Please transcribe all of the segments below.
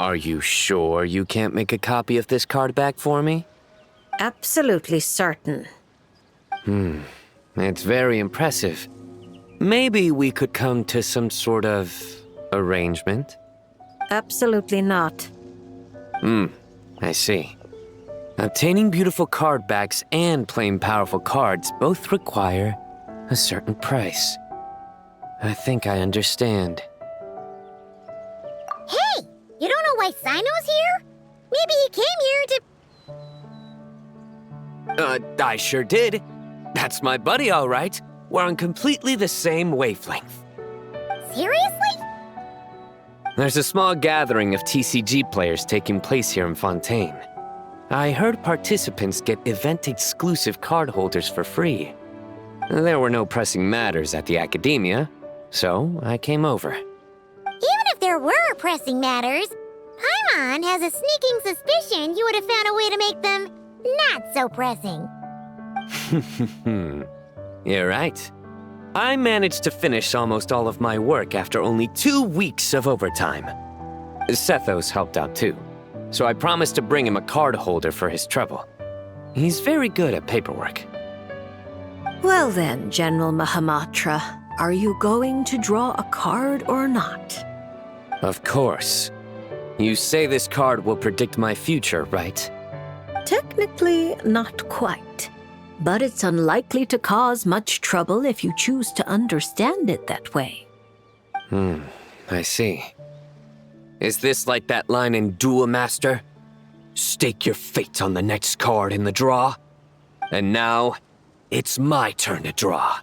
Are you sure you can't make a copy of this card back for me? Absolutely certain. It's very impressive. Maybe we could come to some sort of arrangement? Absolutely not. I see. Obtaining beautiful card backs and playing powerful cards both require a certain price. I think I understand. Hey! You don't know why Cyno's here? Maybe he came here to... I sure did. That's my buddy, all right. We're on completely the same wavelength. Seriously? There's a small gathering of TCG players taking place here in Fontaine. I heard participants get event-exclusive card holders for free. There were no pressing matters at the Academia, so I came over. Even if there were pressing matters, Paimon has a sneaking suspicion you would have found a way to make them not so pressing. You're right. I managed to finish almost all of my work after only 2 weeks of overtime. Sethos helped out too, so I promised to bring him a card holder for his trouble. He's very good at paperwork. Well then, General Mahamatra, are you going to draw a card or not? Of course. You say this card will predict my future, right? Technically, not quite. But it's unlikely to cause much trouble if you choose to understand it that way. I see. Is this like that line in Duel Master? Stake your fate on the next card in the draw? And now, it's my turn to draw.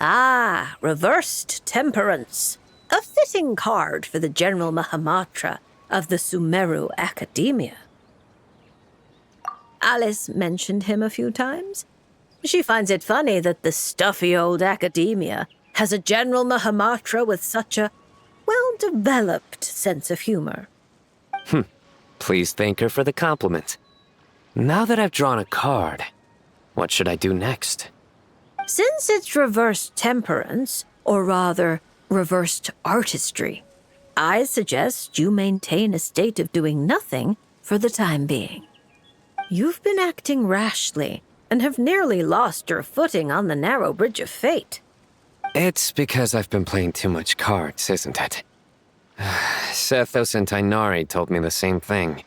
Ah, Reversed Temperance. A fitting card for the General Mahamatra of the Sumeru Academia. Alice mentioned him a few times. She finds it funny that the stuffy old Academia has a General Mahamatra with such a well-developed sense of humor. Please thank her for the compliment. Now that I've drawn a card, what should I do next? Since it's reversed temperance, or rather, reversed artistry, I suggest you maintain a state of doing nothing for the time being. You've been acting rashly and have nearly lost your footing on the narrow bridge of fate. It's because I've been playing too much cards, isn't it? Sethos and Tainari told me the same thing.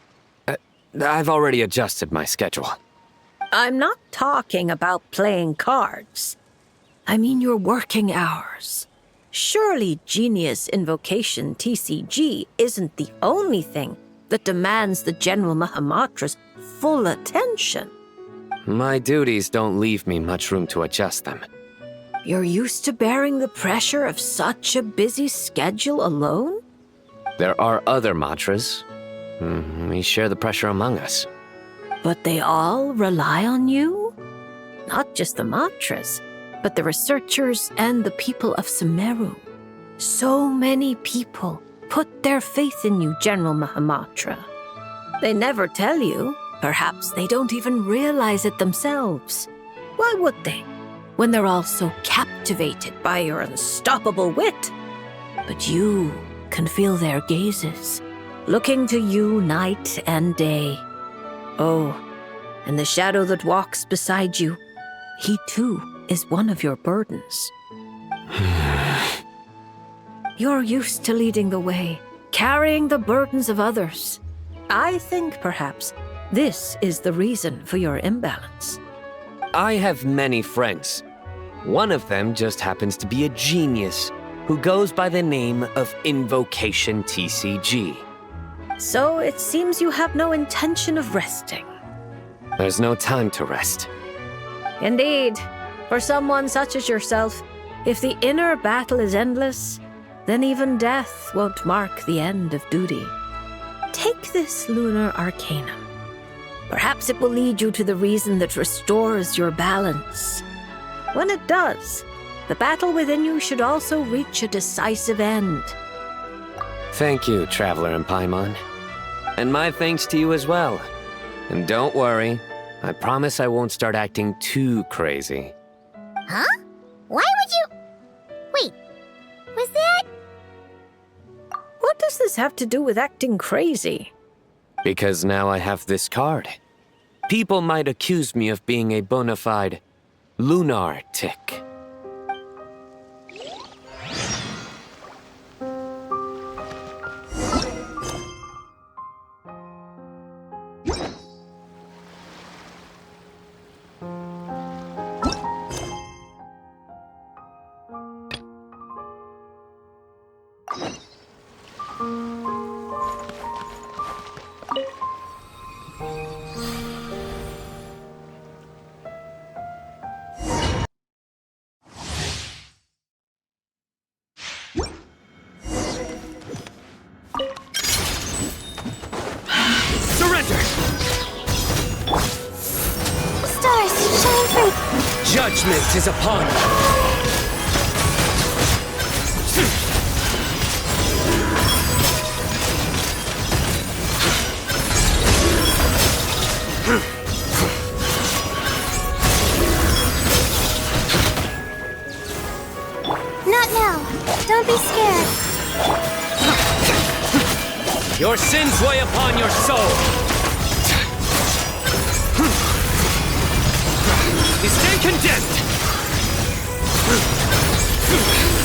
I've already adjusted my schedule. I'm not talking about playing cards. I mean your working hours. Surely Genius Invocation TCG isn't the only thing that demands the General Mahamatra's full attention. My duties don't leave me much room to adjust them. You're used to bearing the pressure of such a busy schedule alone? There are other mantras. We share the pressure among us. But they all rely on you? Not just the mantras, but the researchers and the people of Sumeru. So many people put their faith in you, General Mahamatra. They never tell you. Perhaps they don't even realize it themselves. Why would they, when they're all so captivated by your unstoppable wit? But you can feel their gazes, looking to you night and day. Oh, and the shadow that walks beside you, he too is one of your burdens. You're used to leading the way, carrying the burdens of others. I think perhaps this is the reason for your imbalance. I have many friends. One of them just happens to be a genius who goes by the name of Invocation TCG. So it seems you have no intention of resting. There's no time to rest. Indeed. For someone such as yourself, if the inner battle is endless, then even death won't mark the end of duty. Take this lunar arcanum. Perhaps it will lead you to the reason that restores your balance. When it does, the battle within you should also reach a decisive end. Thank you, Traveler and Paimon. And my thanks to you as well. And don't worry, I promise I won't start acting too crazy. Huh? Why would you... Wait, was that... What does this have to do with acting crazy? Because now I have this card. People might accuse me of being a bona fide lunatic. Judgment is upon you. Not now. Don't be scared. Your sins weigh upon your soul. You stand condemned!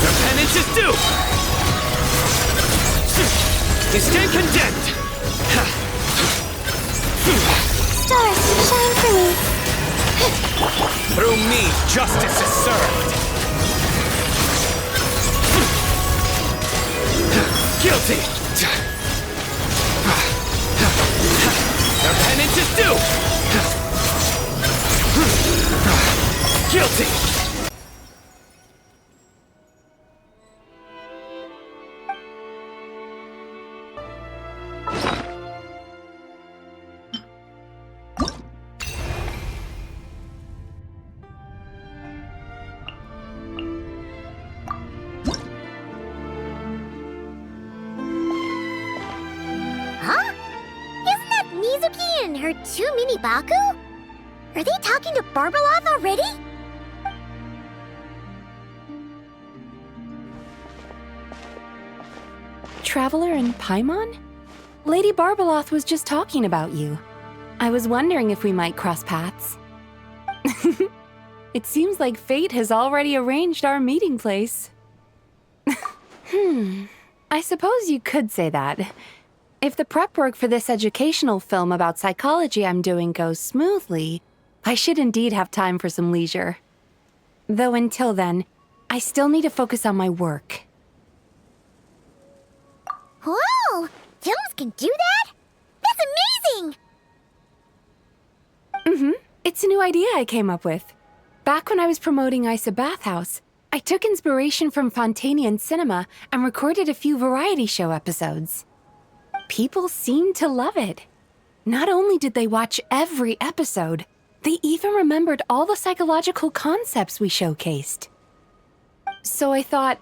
Your penance is due! You stand condemned! Stars, shine for me! Through me, justice is served! Guilty! Your penance is due! Guilty! Huh? Isn't that Mizuki and her two mini Baku? Are they talking to Barbeloth already? Traveler and Paimon? Lady Barbeloth was just talking about you. I was wondering if we might cross paths. It seems like fate has already arranged our meeting place. I suppose you could say that. If the prep work for this educational film about psychology I'm doing goes smoothly, I should indeed have time for some leisure. Though until then, I still need to focus on my work. Whoa! Films can do that? That's amazing! It's a new idea I came up with. Back when I was promoting Isa Bathhouse, I took inspiration from Fontanian cinema and recorded a few variety show episodes. People seemed to love it. Not only did they watch every episode, they even remembered all the psychological concepts we showcased. So I thought,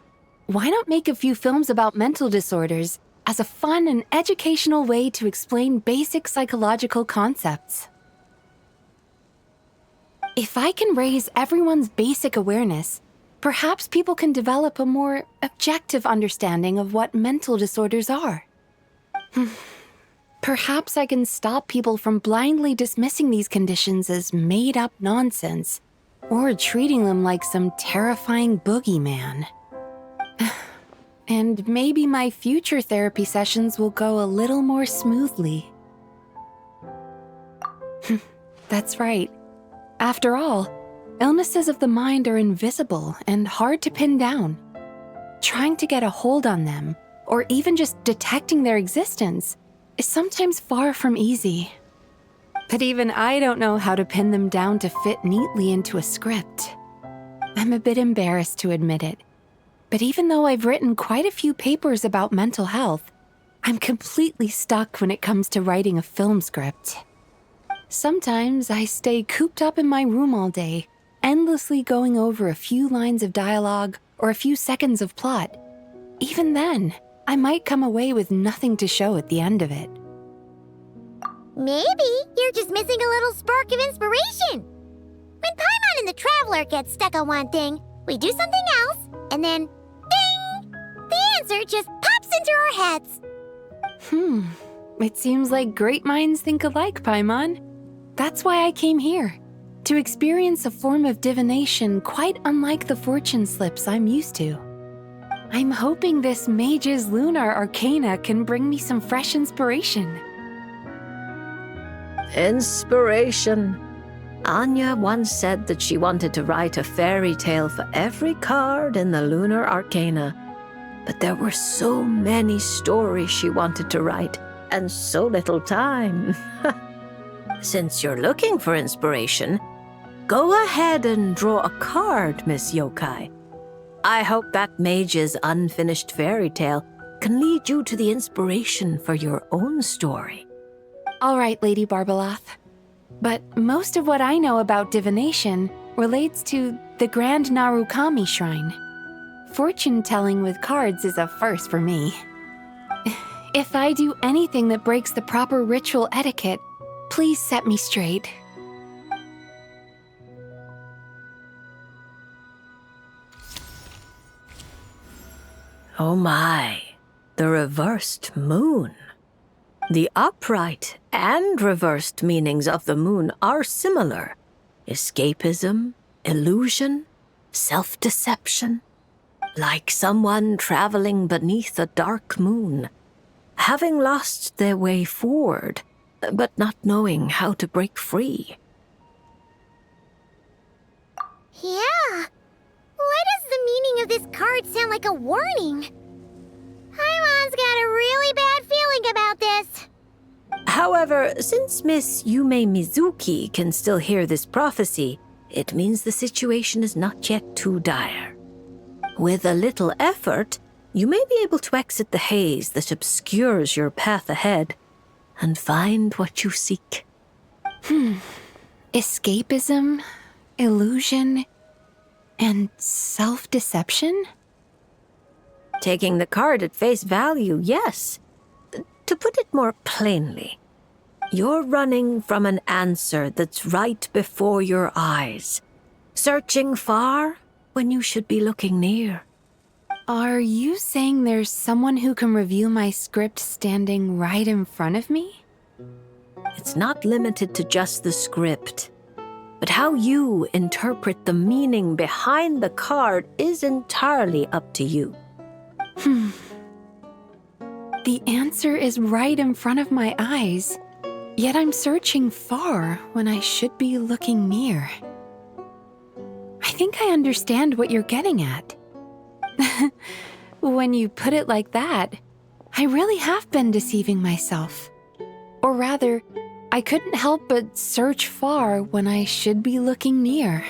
why not make a few films about mental disorders as a fun and educational way to explain basic psychological concepts? If I can raise everyone's basic awareness, perhaps people can develop a more objective understanding of what mental disorders are. Perhaps I can stop people from blindly dismissing these conditions as made-up nonsense, or treating them like some terrifying boogeyman. And maybe my future therapy sessions will go a little more smoothly. That's right. After all, illnesses of the mind are invisible and hard to pin down. Trying to get a hold on them, or even just detecting their existence, is sometimes far from easy. But even I don't know how to pin them down to fit neatly into a script. I'm a bit embarrassed to admit it, but even though I've written quite a few papers about mental health, I'm completely stuck when it comes to writing a film script. Sometimes I stay cooped up in my room all day, endlessly going over a few lines of dialogue or a few seconds of plot. Even then, I might come away with nothing to show at the end of it. Maybe you're just missing a little spark of inspiration. When Paimon and the Traveler get stuck on one thing, we do something else, and then, ding! The answer just pops into our heads. It seems like great minds think alike, Paimon. That's why I came here, to experience a form of divination quite unlike the fortune slips I'm used to. I'm hoping this mage's lunar arcana can bring me some fresh inspiration. Inspiration. Anya once said that she wanted to write a fairy tale for every card in the lunar arcana. But there were so many stories she wanted to write, and so little time. Since you're looking for inspiration, go ahead and draw a card, Miss Yokai. I hope that mage's unfinished fairy tale can lead you to the inspiration for your own story. All right, Lady Barbaloth. But most of what I know about divination relates to the Grand Narukami Shrine. Fortune-telling with cards is a first for me. If I do anything that breaks the proper ritual etiquette, please set me straight. Oh my, the reversed moon. The upright and reversed meanings of the moon are similar. Escapism, illusion, self-deception. Like someone traveling beneath a dark moon, having lost their way forward, but not knowing how to break free. Yeah. Why does the meaning of this card sound like a warning? Paimon's got a really bad feeling about this. However, since Miss Yumemizuki can still hear this prophecy, it means the situation is not yet too dire. With a little effort, you may be able to exit the haze that obscures your path ahead and find what you seek. Escapism, illusion, and self-deception? Taking the card at face value, yes. To put it more plainly, you're running from an answer that's right before your eyes, searching far when you should be looking near. Are you saying there's someone who can review my script standing right in front of me? It's not limited to just the script, but how you interpret the meaning behind the card is entirely up to you. The answer is right in front of my eyes, yet I'm searching far when I should be looking near. I think I understand what you're getting at. When you put it like that, I really have been deceiving myself. Or rather, I couldn't help but search far when I should be looking near.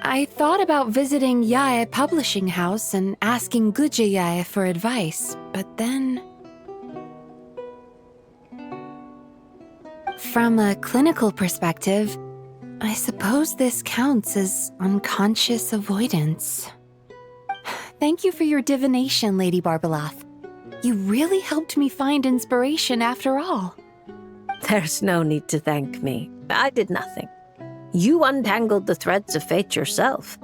I thought about visiting Yae Publishing House and asking Guja Yae for advice, but then... From a clinical perspective, I suppose this counts as unconscious avoidance. Thank you for your divination, Lady Barbaloth. You really helped me find inspiration after all. There's no need to thank me. I did nothing. You untangled the threads of fate yourself.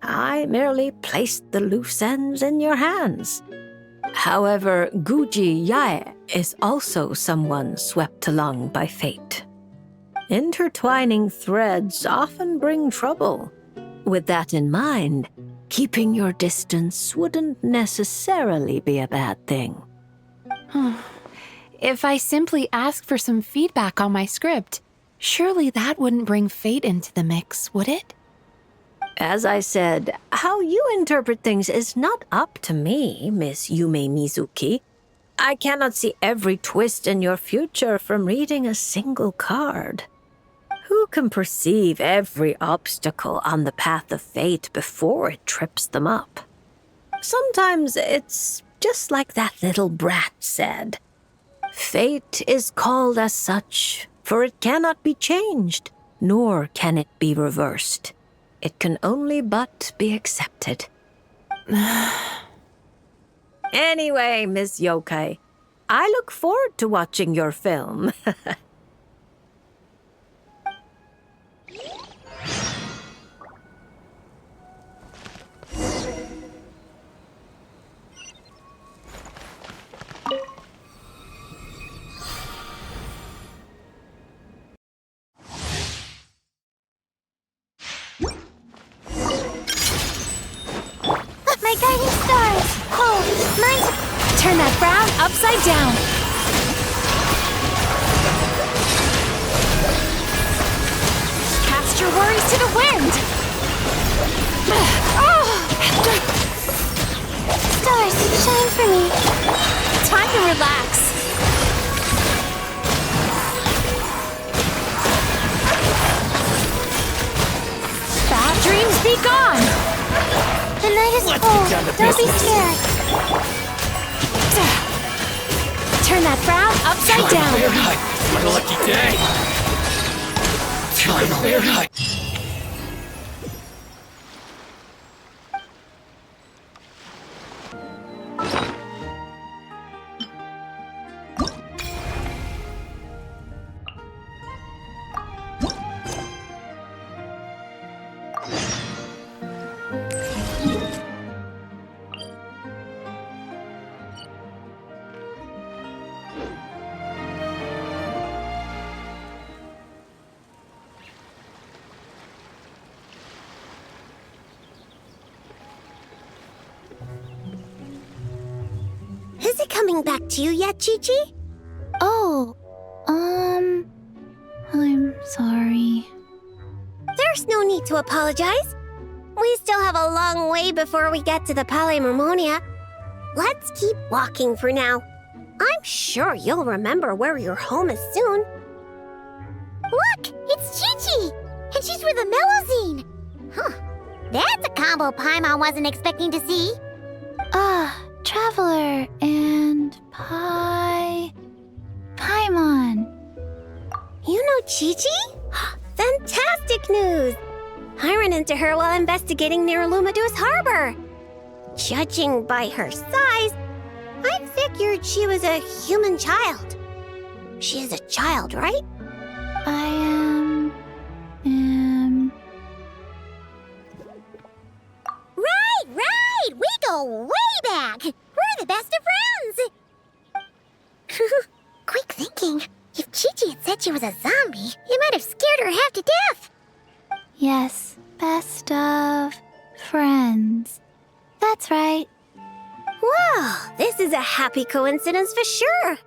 I merely placed the loose ends in your hands. However, Guji Yae is also someone swept along by fate. Intertwining threads often bring trouble. With that in mind, keeping your distance wouldn't necessarily be a bad thing. If I simply ask for some feedback on my script, surely that wouldn't bring fate into the mix, would it? As I said, how you interpret things is not up to me, Miss Yumemizuki. I cannot see every twist in your future from reading a single card. Who can perceive every obstacle on the path of fate before it trips them up? Sometimes it's just like that little brat said. Fate is called as such, for it cannot be changed, nor can it be reversed. It can only but be accepted. Anyway, Miss Yokai, I look forward to watching your film. my guiding stars! Oh, mine's... Turn that frown upside down. Cast your worries to the wind. Stars, shine for me. Time to relax. Bad dreams be gone. The night is cold. Don't be scared. Turn that frown upside down. What a lucky day! Time. Is it coming back to you yet, Qiqi? Oh, I'm sorry. There's no need to apologize. We still have a long way before we get to the Palais Mermonia. Let's keep walking for now. I'm sure you'll remember where your home is soon. Look, it's Qiqi, and she's with the Melozine. Huh, that's a combo Paimon wasn't expecting to see. Traveler and Paimon. You know Qiqi? Fantastic news! I ran into her while investigating near Lumidu's harbor. Judging by her size, I figured she was a human child. She is a child, right? I am... Right! We go way back! We're the best of friends! Quick thinking. If Qiqi had said she was a zombie, it might have scared her half to death. Yes, best of friends. That's right. Well, this is a happy coincidence for sure.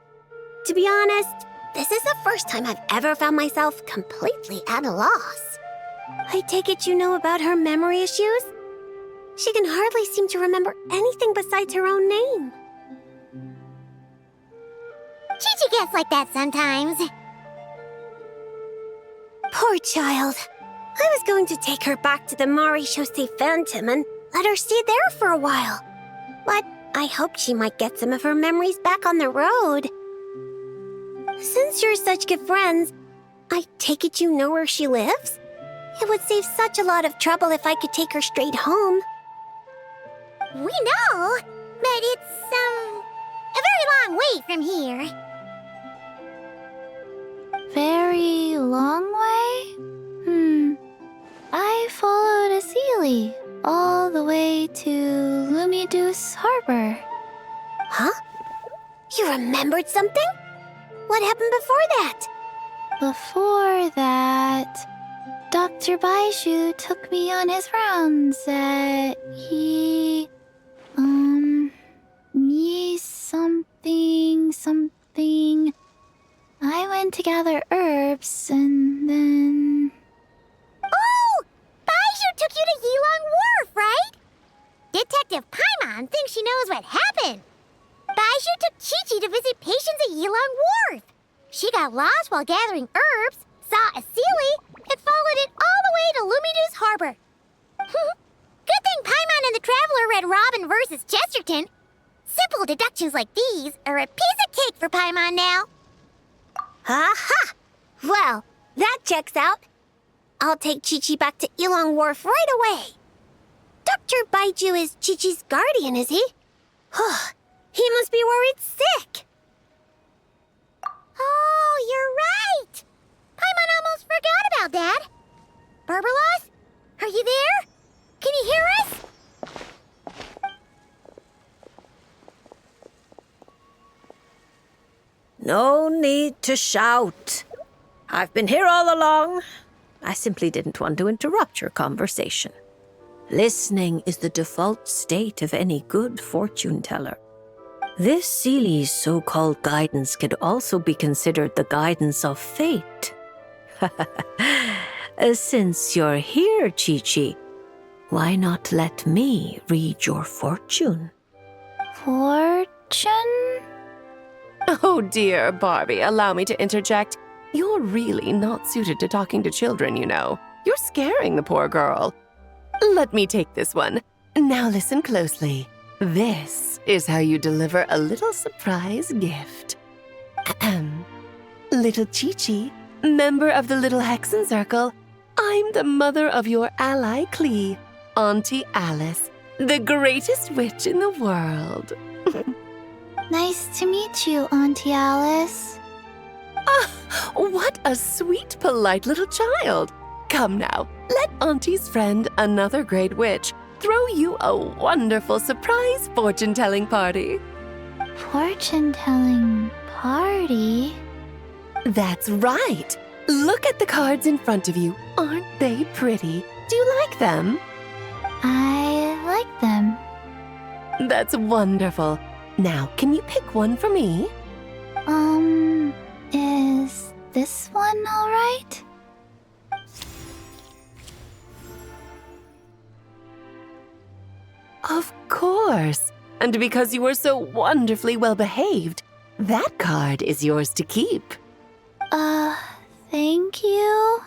To be honest, this is the first time I've ever found myself completely at a loss. I take it you know about her memory issues? She can hardly seem to remember anything besides her own name. Qiqi gets like that sometimes. Poor child. I was going to take her back to the Maréchaussée Phantom and let her stay there for a while. But I hoped she might get some of her memories back on the road. Since you're such good friends, I take it you know where she lives? It would save such a lot of trouble if I could take her straight home. We know, but it's, a very long way from here. Very long way? I followed Asili all the way to Lumidu's harbor. Huh? You remembered something? What happened before that? Before that, Dr. Beidou took me on his rounds at something. I went to gather herbs and then... Oh! Beidou took you to Yilong Wharf, right? Detective Paimon thinks she knows what happened. Beidou took Qiqi to visit patients at Yilong Wharf. She got lost while gathering herbs, saw Asili, and followed it all the way to Lumidu's harbor. Good thing Paimon and the Traveler read Robin versus Chesterton. Simple deductions like these are a piece of cake for Paimon now. Aha! Well, that checks out. I'll take Qiqi back to Yilong Wharf right away. Dr. Beidou is Qiqi's guardian, is he? He must be worried sick. Oh, you're right. Paimon almost forgot about that. Barbalos, are you there? Can you hear us? No need to shout. I've been here all along. I simply didn't want to interrupt your conversation. Listening is the default state of any good fortune teller. This Seeley's so-called guidance could also be considered the guidance of fate. Since you're here, Qiqi, why not let me read your fortune? Fortune? Oh dear, Barbie, allow me to interject. You're really not suited to talking to children, you know. You're scaring the poor girl. Let me take this one. Now listen closely. This is how you deliver a little surprise gift. Ahem. Little Qiqi, member of the Little Hexen Circle, I'm the mother of your ally Klee, Auntie Alice, the greatest witch in the world. Nice to meet you, Auntie Alice. Ah, what a sweet, polite little child. Come now, let Auntie's friend, another great witch, throw you a wonderful surprise fortune-telling party. Fortune-telling party? That's right. Look at the cards in front of you. Aren't they pretty? Do you like them? I like them. That's wonderful. Now, can you pick one for me? Is this one all right? Of course. And because you were so wonderfully well behaved, that card is yours to keep. Thank you.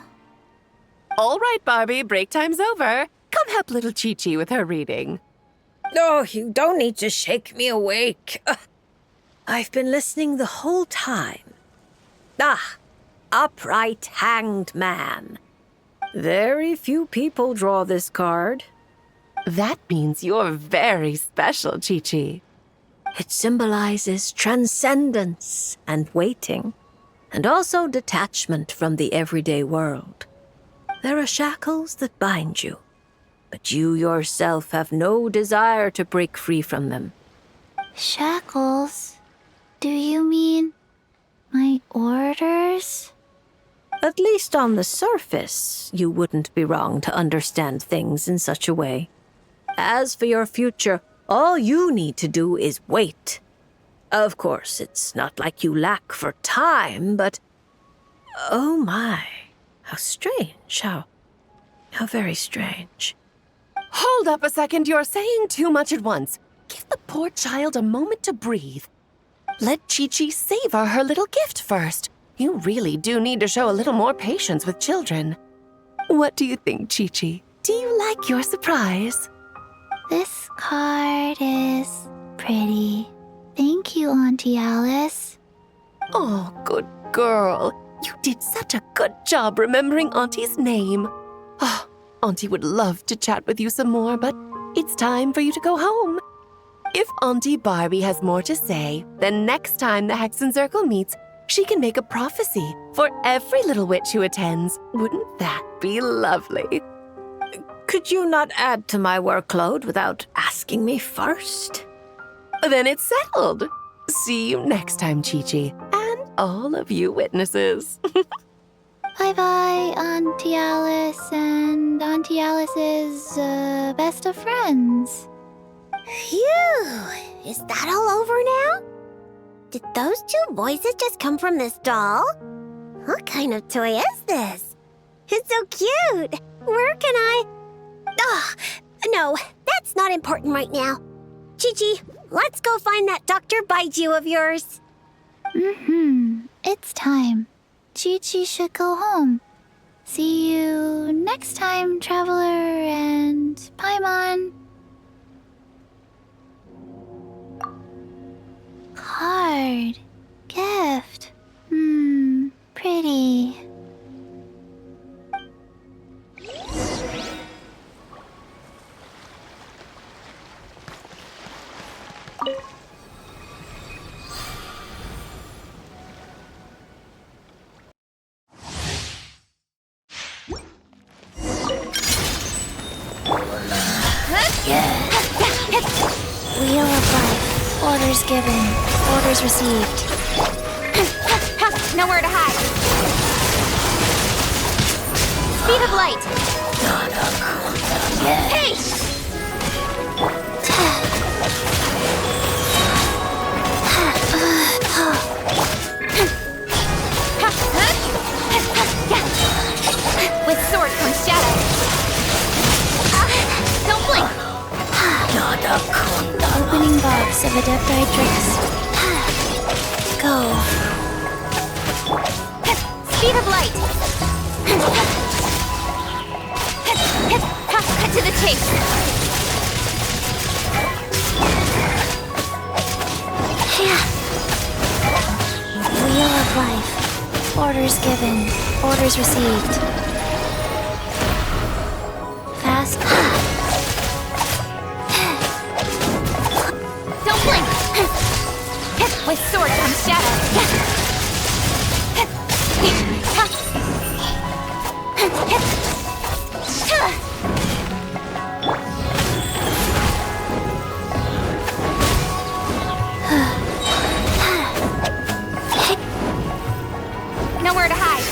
All right, Barbie, break time's over. Come help little Qiqi with her reading. Oh, you don't need to shake me awake. I've been listening the whole time. Upright hanged man. Very few people draw this card. That means you're very special, Qiqi. It symbolizes transcendence and waiting, and also detachment from the everyday world. There are shackles that bind you, but you yourself have no desire to break free from them. Shackles? Do you mean my orders? At least on the surface, you wouldn't be wrong to understand things in such a way. As for your future, all you need to do is wait. Of course, it's not like you lack for time, but... Oh my, how strange, how very strange. Hold up a second, you're saying too much at once. Give the poor child a moment to breathe. Let Qiqi savor her little gift first. You really do need to show a little more patience with children. What do you think, Qiqi? Do you like your surprise? This card is pretty. Thank you, Auntie Alice. Oh, good girl. You did such a good job remembering Auntie's name. Oh, Auntie would love to chat with you some more, but it's time for you to go home. If Auntie Barbie has more to say, then next time the Hexen Circle meets, she can make a prophecy for every little witch who attends. Wouldn't that be lovely? Could you not add to my workload without asking me first? Then it's settled. See you next time, Qiqi, and all of you witnesses. Bye-bye, Auntie Alice and Auntie Alice's best of friends. Phew! Is that all over now? Did those two voices just come from this doll? What kind of toy is this? It's so cute! Where can I... no, that's not important right now. Qiqi, let's go find that Dr. Beidou of yours. It's time. Qiqi should go home. See you next time, Traveler and Paimon. Card. Gift. Pretty. Wheel of life. Orders given. Orders received. Nowhere to hide. Speed of light. Hey! With sword comes shadow. Don't blink! Opening box of Adepti drinks. Go. Speed of light! Cut to the chase! Wheel of life. Orders given. Orders received. Fast. Don't blink! With sword comes shadow. Nowhere to hide.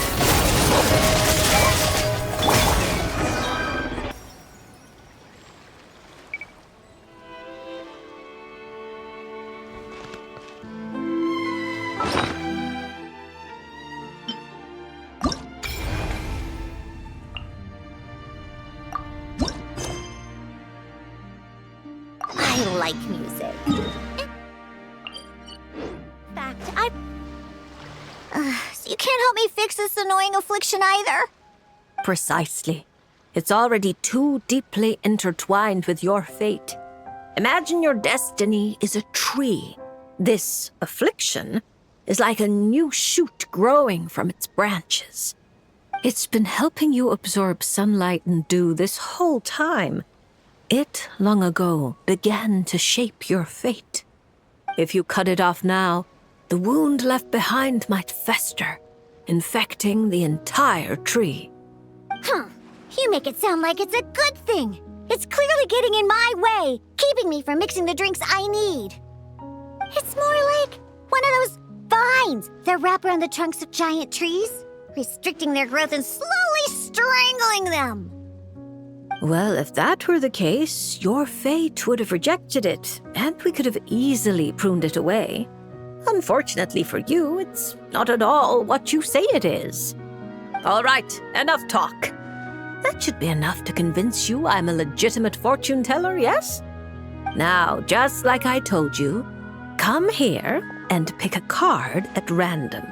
I like music. In fact, so you can't help me fix this annoying affliction either? Precisely. It's already too deeply intertwined with your fate. Imagine your destiny is a tree. This affliction is like a new shoot growing from its branches. It's been helping you absorb sunlight and dew this whole time. It, long ago, began to shape your fate. If you cut it off now, the wound left behind might fester, infecting the entire tree. Huh. You make it sound like it's a good thing. It's clearly getting in my way, keeping me from mixing the drinks I need. It's more like one of those vines that wrap around the trunks of giant trees, restricting their growth and slowly strangling them. Well, if that were the case, your fate would have rejected it, and we could have easily pruned it away. Unfortunately for you, it's not at all what you say it is. All right, enough talk. That should be enough to convince you I'm a legitimate fortune teller, yes? Now, just like I told you, come here and pick a card at random.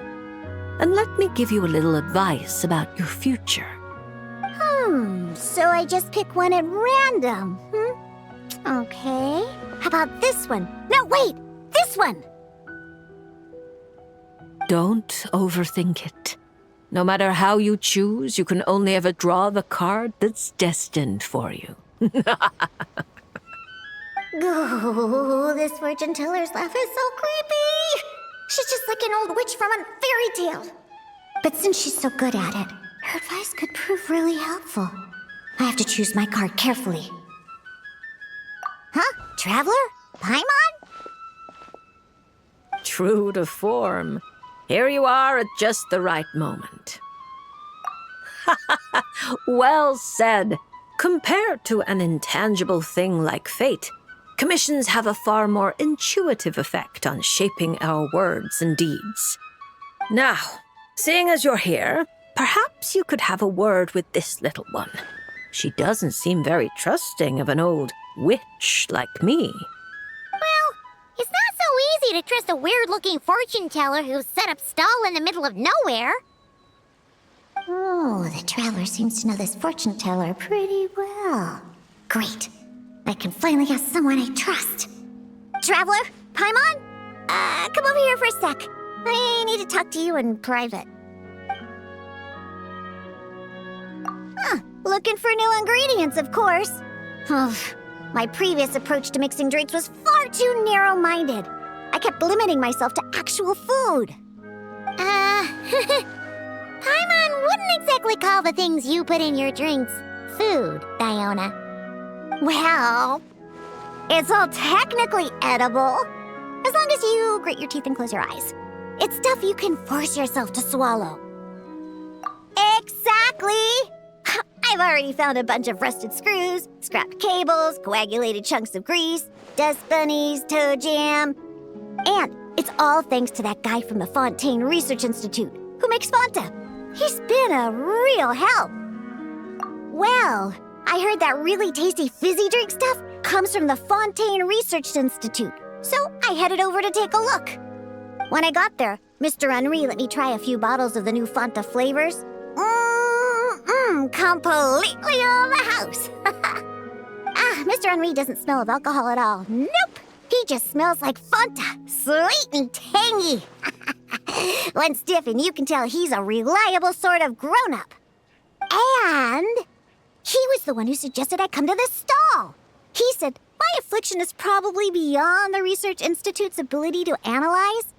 And let me give you a little advice about your future. So I just pick one at random, Okay. How about this one? No, wait! This one! Don't overthink it. No matter how you choose, you can only ever draw the card that's destined for you. Oh, this fortune teller's laugh is so creepy! She's just like an old witch from a fairy tale. But since she's so good at it, her advice could prove really helpful. I have to choose my card carefully. Huh? Traveler? Paimon? True to form. Here you are at just the right moment. Well said. Compared to an intangible thing like fate, commissions have a far more intuitive effect on shaping our words and deeds. Now, seeing as you're here, perhaps you could have a word with this little one. She doesn't seem very trusting of an old witch like me. Well, it's not so easy to trust a weird-looking fortune teller who's set up stall in the middle of nowhere. Oh, the traveler seems to know this fortune teller pretty well. Great. I can finally ask someone I trust. Traveler? Paimon? Come over here for a sec. I need to talk to you in private. Looking for new ingredients, of course. My previous approach to mixing drinks was far too narrow-minded. I kept limiting myself to actual food. Paimon wouldn't exactly call the things you put in your drinks food, Diona. Well, it's all technically edible, as long as you grit your teeth and close your eyes. It's stuff you can force yourself to swallow. Exactly! I I've already found a bunch of rusted screws, scrapped cables, coagulated chunks of grease, dust bunnies, toe jam. And it's all thanks to that guy from the Fontaine Research Institute who makes Fanta. He's been a real help. Well, I heard that really tasty fizzy drink stuff comes from the Fontaine Research Institute, so I headed over to take a look. When I got there, Mr. Henri let me try a few bottles of the new Fanta flavors. Completely on the house. Mr. Henri doesn't smell of alcohol at all. Nope. He just smells like Fanta, sweet and tangy. When stiff, and you can tell he's a reliable sort of grown-up. And he was the one who suggested I come to this stall. He said my affliction is probably beyond the Research Institute's ability to analyze.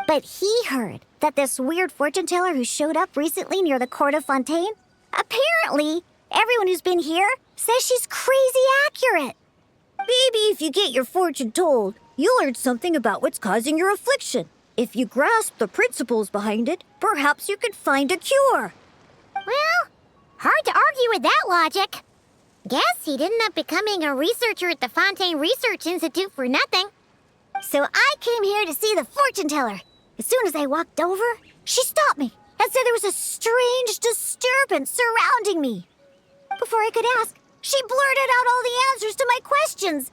But he heard that this weird fortune teller who showed up recently near the court of Fontaine, apparently everyone who's been here says she's crazy accurate. Maybe if you get your fortune told, you'll learn something about what's causing your affliction. If you grasp the principles behind it, perhaps you can find a cure. Well, hard to argue with that logic. Guess he didn't end up becoming a researcher at the Fontaine Research Institute for nothing. So I came here to see the fortune teller. As soon as I walked over, she stopped me and said there was a strange disturbance surrounding me. Before I could ask, she blurted out all the answers to my questions.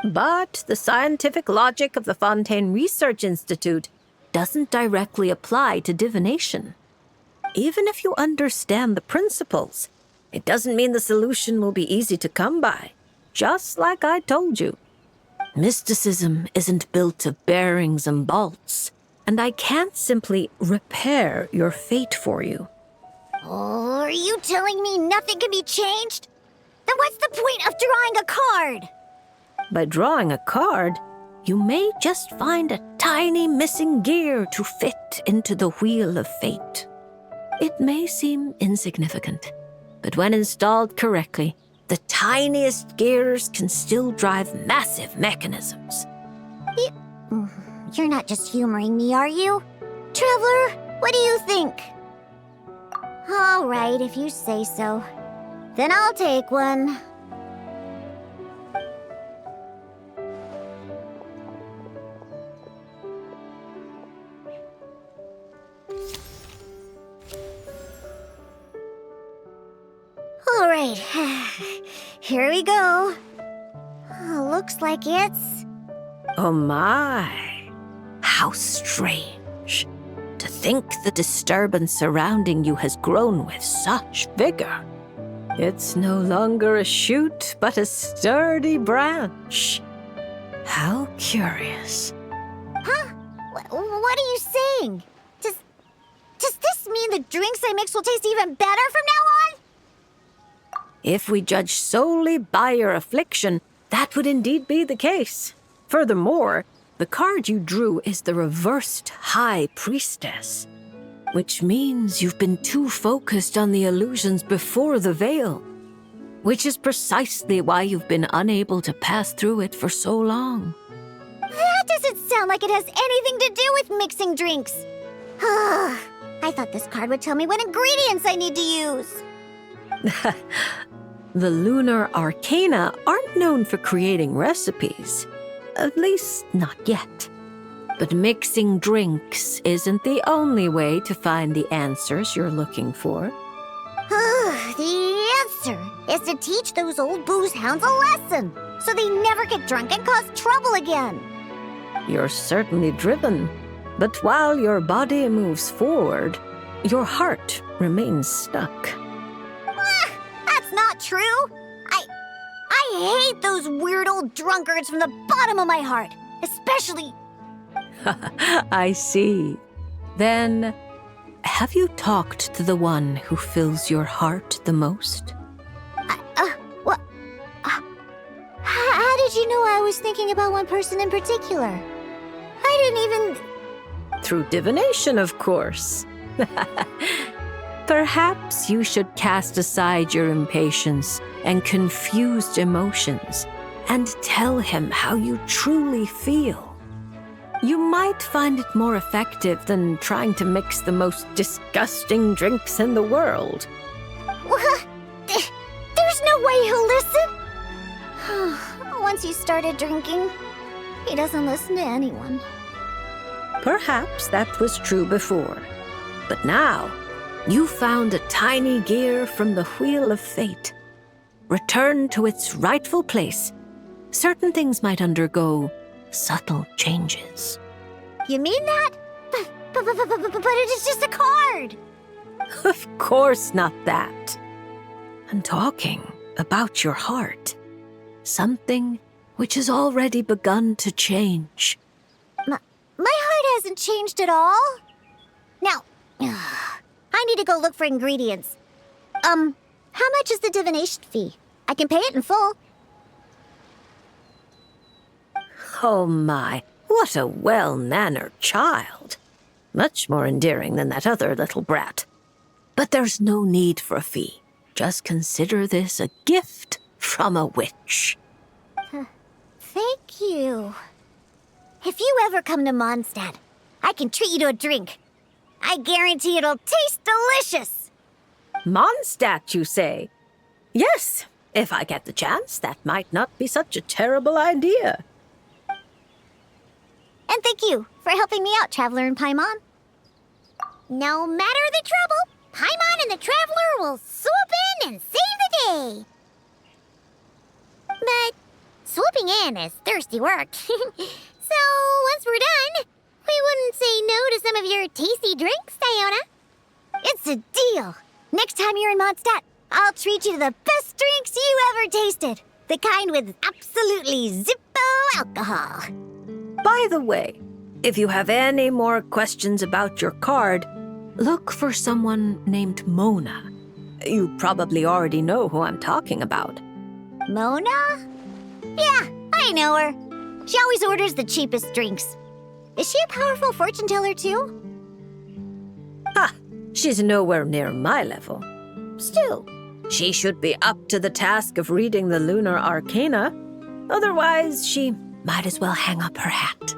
But the scientific logic of the Fontaine Research Institute doesn't directly apply to divination. Even if you understand the principles, it doesn't mean the solution will be easy to come by, just like I told you. Mysticism isn't built of bearings and bolts, and I can't simply repair your fate for you. Oh, are you telling me nothing can be changed? Then what's the point of drawing a card? By drawing a card, you may just find a tiny missing gear to fit into the wheel of fate. It may seem insignificant, but when installed correctly, the tiniest gears can still drive massive mechanisms. You're not just humoring me, are you? Traveler, what do you think? All right, if you say so. Then I'll take one. All right, here we go. Looks like it's... Oh my, how strange. To think the disturbance surrounding you has grown with such vigor. It's no longer a shoot, but a sturdy branch. How curious. Huh? What are you saying? Does this mean the drinks I mix will taste even better from now on? If we judge solely by your affliction, that would indeed be the case. Furthermore, the card you drew is the reversed High Priestess, which means you've been too focused on the illusions before the veil, which is precisely why you've been unable to pass through it for so long. That doesn't sound like it has anything to do with mixing drinks. I thought this card would tell me what ingredients I need to use. The lunar arcana aren't known for creating recipes. At least, not yet. But mixing drinks isn't the only way to find the answers you're looking for. The answer is to teach those old booze hounds a lesson, so they never get drunk and cause trouble again. You're certainly driven, but while your body moves forward, your heart remains stuck. That's not true. I hate those weird old drunkards from the bottom of my heart, especially... I see. Then, have you talked to the one who fills your heart the most? What? How did you know I was thinking about one person in particular? I didn't even... Through divination, of course. Perhaps you should cast aside your impatience and confused emotions and tell him how you truly feel. You might find it more effective than trying to mix the most disgusting drinks in the world. There's no way he'll listen. Once he started drinking, he doesn't listen to anyone. Perhaps that was true before. But now, you found a tiny gear from the Wheel of Fate. Returned to its rightful place, certain things might undergo subtle changes. You mean that? But it is just a card. Of course not that. I'm talking about your heart. Something which has already begun to change. My heart hasn't changed at all. Now, I need to go look for ingredients. How much is the divination fee? I can pay it in full. Oh my, what a well-mannered child. Much more endearing than that other little brat. But there's no need for a fee. Just consider this a gift from a witch. Thank you. If you ever come to Mondstadt, I can treat you to a drink. I guarantee it'll taste delicious. Mondstadt, you say? Yes, if I get the chance, that might not be such a terrible idea. And thank you for helping me out, Traveler and Paimon. No matter the trouble, Paimon and the Traveler will swoop in and save the day. But swooping in is thirsty work. So once we're done, we wouldn't say no to some of your tasty drinks, Diona. It's a deal. Next time you're in Mondstadt, I'll treat you to the best drinks you ever tasted. The kind with absolutely zippo alcohol. By the way, if you have any more questions about your card, look for someone named Mona. You probably already know who I'm talking about. Mona? Yeah, I know her. She always orders the cheapest drinks. Is she a powerful fortune teller too? Ha! She's nowhere near my level. Still, she should be up to the task of reading the lunar arcana. Otherwise, she might as well hang up her hat.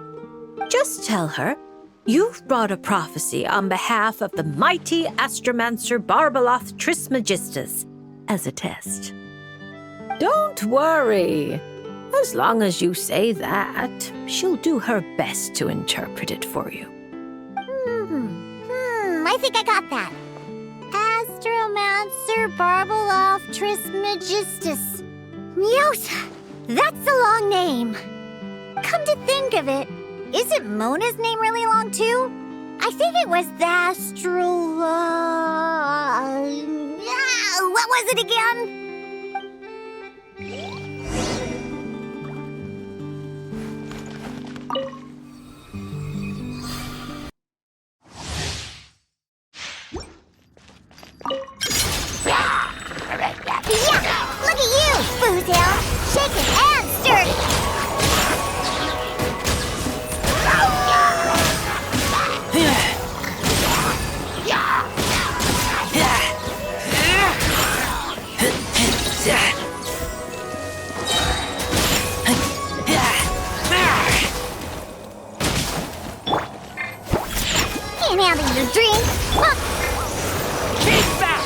Just tell her you've brought a prophecy on behalf of the mighty astromancer Barbaloth Trismegistus as a test. Don't worry. As long as you say that, she'll do her best to interpret it for you. I think I got that. Astromancer Barbaloth Trismegistus. Yosa, that's a long name. Come to think of it, isn't Mona's name really long too? I think it was the what was it again? Yeah! Look at you, Fooztail! Shaking and stirring! Can't handle your drink. Keep back!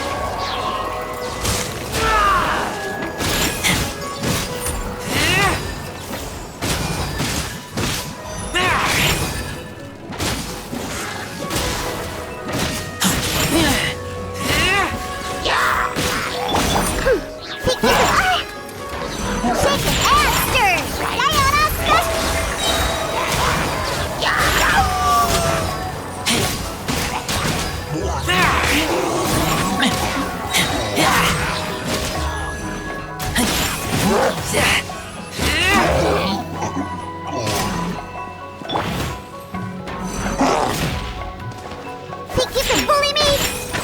Think you can bully me?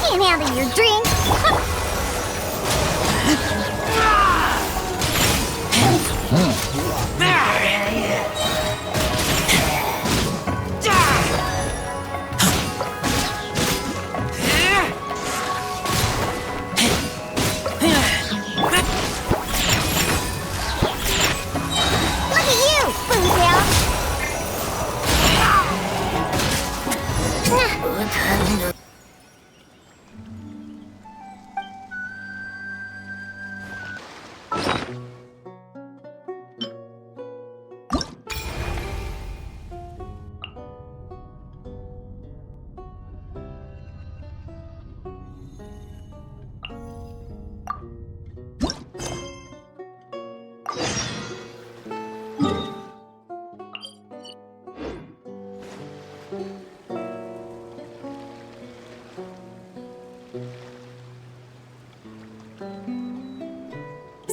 Can't handle your drink. Look at you, Fooztail.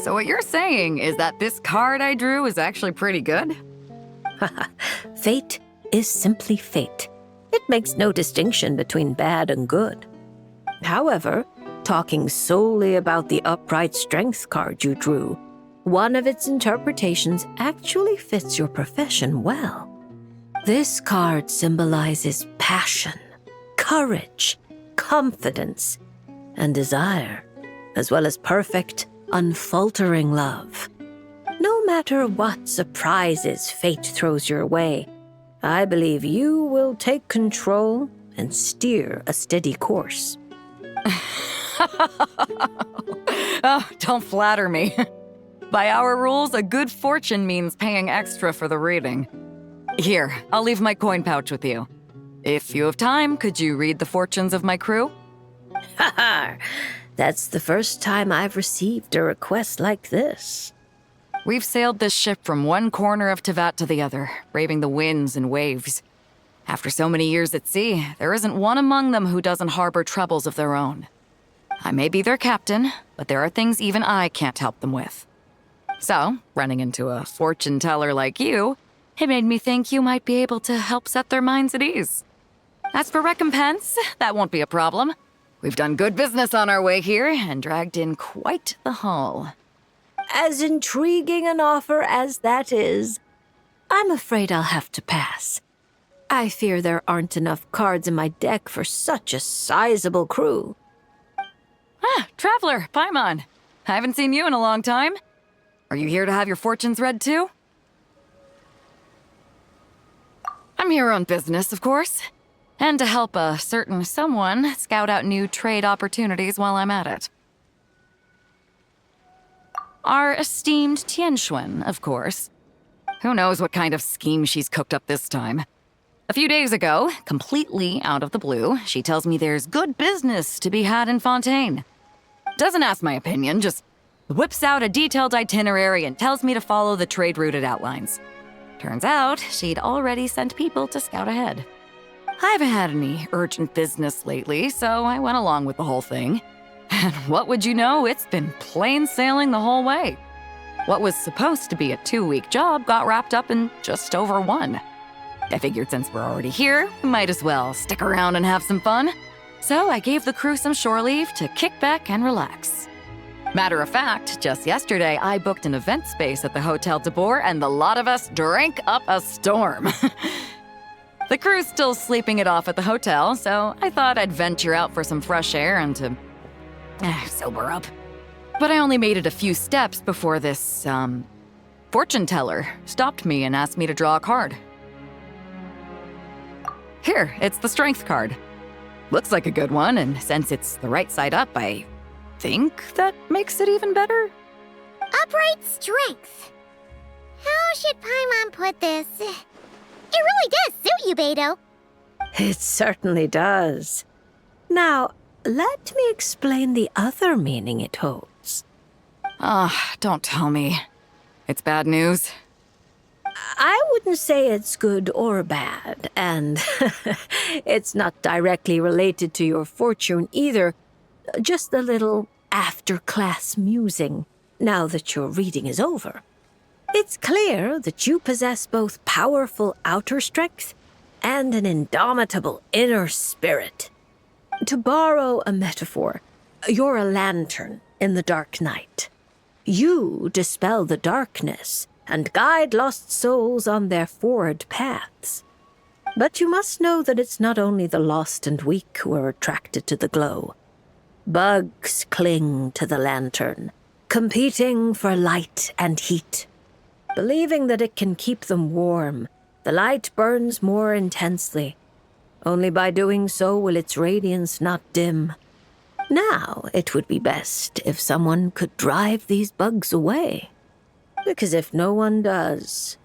So what you're saying is that this card I drew is actually pretty good? Fate is simply fate. It makes no distinction between bad and good. However, talking solely about the upright strength card you drew, one of its interpretations actually fits your profession well. This card symbolizes passion, courage, confidence, and desire, as well as perfect, unfaltering love. No matter what surprises fate throws your way, I believe you will take control and steer a steady course. Oh, don't flatter me. By our rules, a good fortune means paying extra for the reading. Here, I'll leave my coin pouch with you. If you have time, could you read the fortunes of my crew? Haha, that's the first time I've received a request like this. We've sailed this ship from one corner of Teyvat to the other, braving the winds and waves. After so many years at sea, there isn't one among them who doesn't harbor troubles of their own. I may be their captain, but there are things even I can't help them with. So, running into a fortune teller like you, it made me think you might be able to help set their minds at ease. As for recompense, that won't be a problem. We've done good business on our way here and dragged in quite the haul. As intriguing an offer as that is, I'm afraid I'll have to pass. I fear there aren't enough cards in my deck for such a sizable crew. Ah, Traveler, Paimon. I haven't seen you in a long time. Are you here to have your fortunes read too? I'm here on business, of course. And to help a certain someone scout out new trade opportunities while I'm at it. Our esteemed Tianxuan, of course. Who knows what kind of scheme she's cooked up this time. A few days ago, completely out of the blue, she tells me there's good business to be had in Fontaine. Doesn't ask my opinion, just whips out a detailed itinerary and tells me to follow the trade route it outlines. Turns out, she'd already sent people to scout ahead. I haven't had any urgent business lately, so I went along with the whole thing. And what would you know, it's been plain sailing the whole way. What was supposed to be a 2-week job got wrapped up in just over 1. I figured since we're already here, we might as well stick around and have some fun. So I gave the crew some shore leave to kick back and relax. Matter of fact, just yesterday I booked an event space at the Hotel de Boer and the lot of us drank up a storm. The crew's still sleeping it off at the hotel, so I thought I'd venture out for some fresh air and to sober up. But I only made it a few steps before this, fortune teller stopped me and asked me to draw a card. Here, it's the strength card. Looks like a good one, and since it's the right side up, I think that makes it even better. Upright strength. How should Paimon put this? It really does suit you, Beidou. It certainly does. Now, let me explain the other meaning it holds. Ah, don't tell me. It's bad news. I wouldn't say it's good or bad, and it's not directly related to your fortune either. Just a little after-class musing, now that your reading is over. It's clear that you possess both powerful outer strength and an indomitable inner spirit. To borrow a metaphor, you're a lantern in the dark night. You dispel the darkness and guide lost souls on their forward paths. But you must know that it's not only the lost and weak who are attracted to the glow. Bugs cling to the lantern, competing for light and heat. Believing that it can keep them warm, the light burns more intensely. Only by doing so will its radiance not dim. Now, it would be best if someone could drive these bugs away. Because if no one does,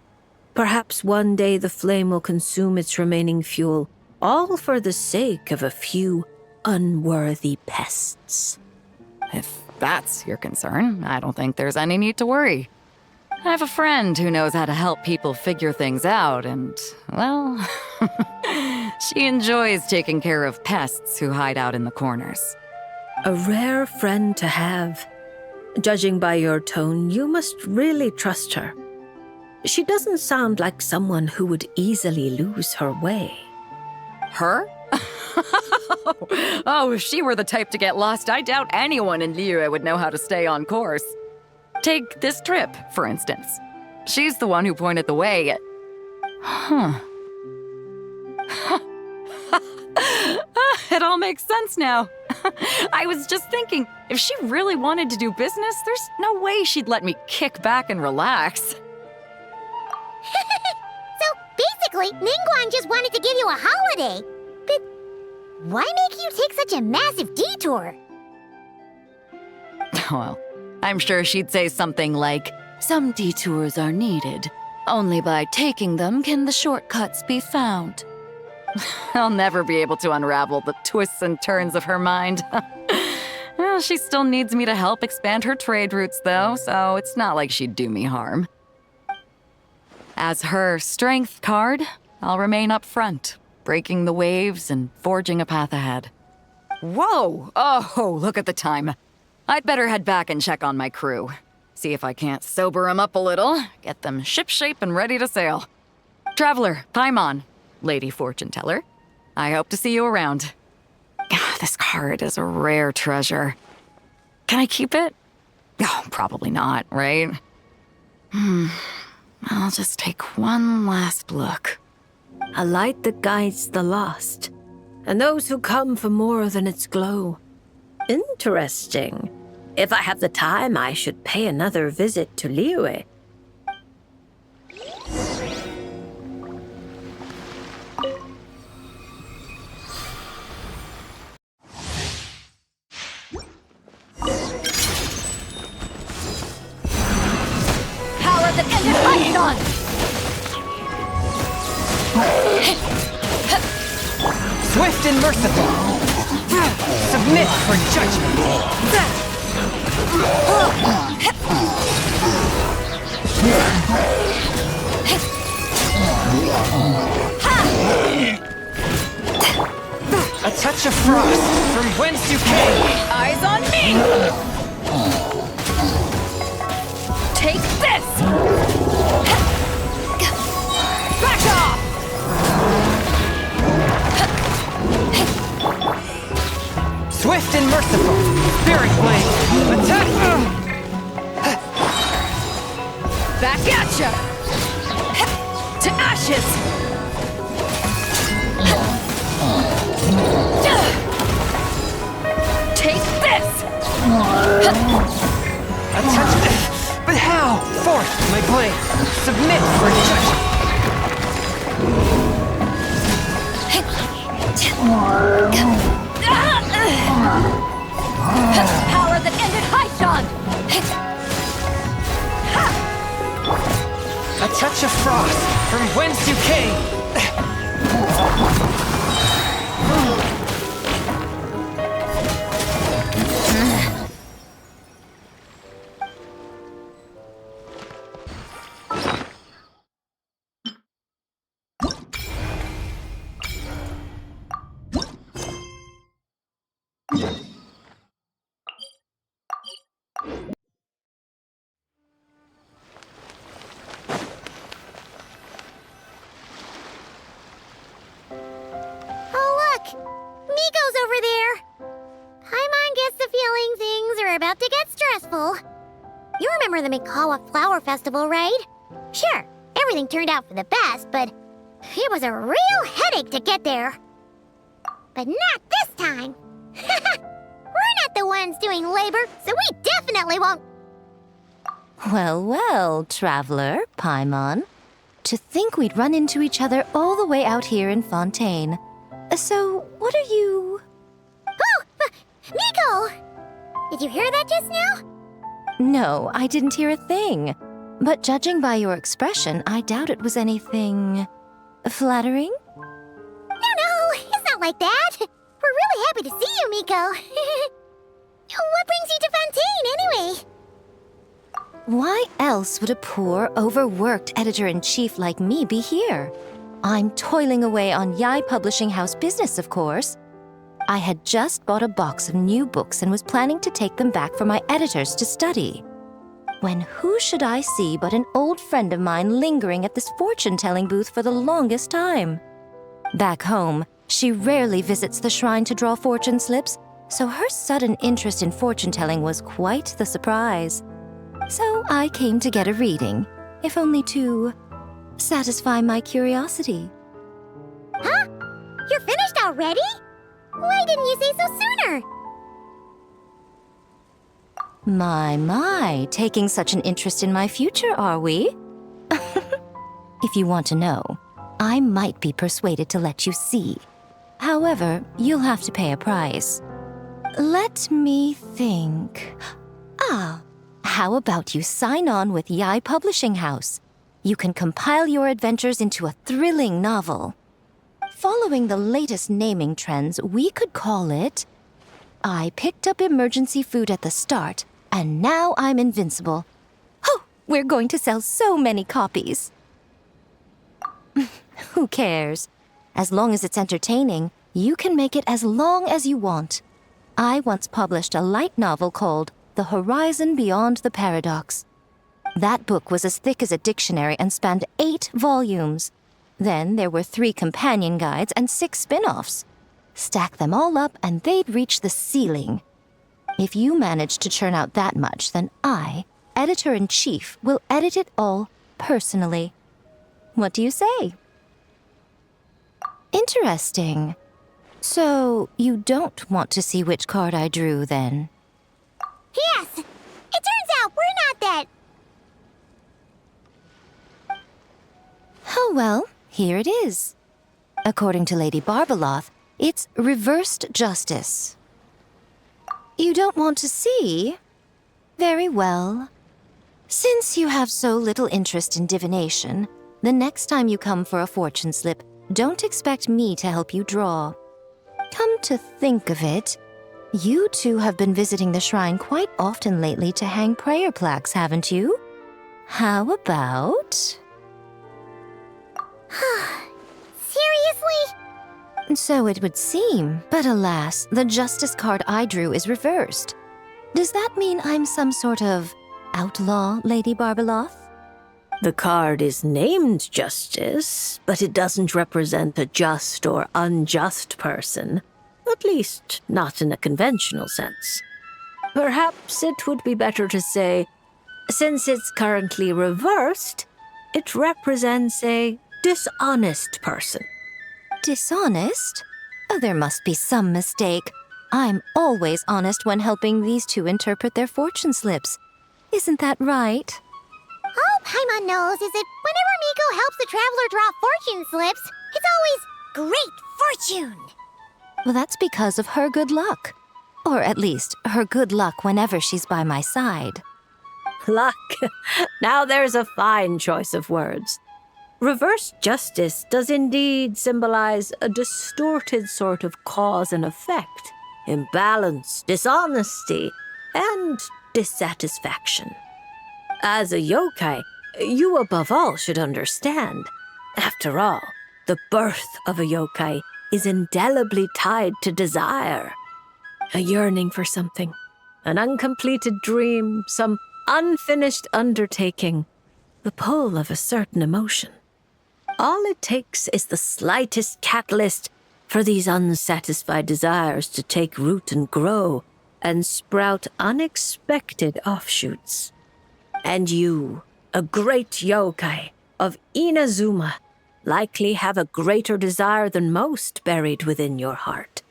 perhaps one day the flame will consume its remaining fuel, all for the sake of a few unworthy pests. If that's your concern, I don't think there's any need to worry. I have a friend who knows how to help people figure things out, and, well, she enjoys taking care of pests who hide out in the corners. A rare friend to have. Judging by your tone, you must really trust her. She doesn't sound like someone who would easily lose her way. Her? Oh, if she were the type to get lost, I doubt anyone in Liyue would know how to stay on course. Take this trip, for instance. She's the one who pointed the way. It all makes sense now. I was just thinking, if she really wanted to do business, there's no way she'd let me kick back and relax. So basically, Ningguang just wanted to give you a holiday. But why make you take such a massive detour? Well, I'm sure she'd say something like, "Some detours are needed. Only by taking them can the shortcuts be found." I'll never be able to unravel the twists and turns of her mind. Well, she still needs me to help expand her trade routes, though, so it's not like she'd do me harm. As her strength card, I'll remain up front, breaking the waves and forging a path ahead. Whoa! Oh, look at the time. I'd better head back and check on my crew. See if I can't sober them up a little, get them shipshape and ready to sail. Traveler, Paimon, Lady Fortune Teller, I hope to see you around. This card is a rare treasure. Can I keep it? Oh, probably not, right? I'll just take one last look. A light that guides the lost, and those who come for more than its glow. Interesting. If I have the time, I should pay another visit to Liyue. Power that ended Python! Swift and merciful! Submit for judgment! A touch of frost from whence you came! Eyes on me! Take this! Back off! Swift and merciful! Spirit blade! Attack! Back at ya! To ashes! Take this! A touch of... But how? Forth, my blade! Submit for judgment! Power that ended Haishan! A touch of frost from whence you came! Miko's over there. Paimon gets the feeling things are about to get stressful. You remember the Mikawa Flower Festival, right? Sure, everything turned out for the best, but it was a real headache to get there. But not this time. We're not the ones doing labor, so we definitely won't. Well, well, traveler, Paimon. To think we'd run into each other all the way out here in Fontaine. So, what are you... Oh, Miko Oh, did you hear that just now? No, I didn't hear a thing. But judging by your expression, I doubt it was anything flattering. No, it's not like that. We're really happy to see you, Miko. What brings you to Fontaine, anyway? Why else would a poor, overworked editor-in-chief like me be here? I'm toiling away on Yae Publishing House business, of course. I had just bought a box of new books and was planning to take them back for my editors to study. When who should I see but an old friend of mine lingering at this fortune-telling booth for the longest time? Back home, she rarely visits the shrine to draw fortune slips, so her sudden interest in fortune-telling was quite the surprise. So I came to get a reading, if only to satisfy my curiosity. Huh? You're finished already? Why didn't you say so sooner? My, taking such an interest in my future, are we? If you want to know, I might be persuaded to let you see. However, you'll have to pay a price. Let me think. How about you sign on with Yae Publishing House? You can compile your adventures into a thrilling novel. Following the latest naming trends, we could call it I Picked Up Emergency Food at the Start, and Now I'm Invincible. Oh, we're going to sell so many copies. Who cares? As long as it's entertaining, you can make it as long as you want. I once published a light novel called The Horizon Beyond the Paradox. That book was as thick as a dictionary and spanned 8 volumes. Then there were 3 companion guides and 6 spin-offs. Stack them all up and they'd reach the ceiling. If you manage to churn out that much, then I, editor-in-chief, will edit it all personally. What do you say? Interesting. So, you don't want to see which card I drew, then? Yes! It turns out we're not that... Oh well, here it is. According to Lady Barbeloth, it's reversed justice. You don't want to see? Very well. Since you have so little interest in divination, the next time you come for a fortune slip, don't expect me to help you draw. Come to think of it, you two have been visiting the shrine quite often lately to hang prayer plaques, haven't you? How about... Seriously? So it would seem, but alas, the justice card I drew is reversed. Does that mean I'm some sort of outlaw, Lady Barbeloth? The card is named Justice, but it doesn't represent a just or unjust person. At least, not in a conventional sense. Perhaps it would be better to say, since it's currently reversed, it represents a dishonest person. Dishonest? Oh, there must be some mistake. I'm always honest when helping these two interpret their fortune slips. Isn't that right? All Paimon knows is that whenever Miko helps the traveler draw fortune slips, it's always great fortune. Well, that's because of her good luck. Or at least, her good luck whenever she's by my side. Luck. Now there's a fine choice of words. Reverse justice does indeed symbolize a distorted sort of cause and effect, imbalance, dishonesty, and dissatisfaction. As a yokai, you above all should understand. After all, the birth of a yokai is indelibly tied to desire. A yearning for something, an uncompleted dream, some unfinished undertaking, the pull of a certain emotion. All it takes is the slightest catalyst for these unsatisfied desires to take root and grow and sprout unexpected offshoots. And you, a great yokai of Inazuma, likely have a greater desire than most buried within your heart.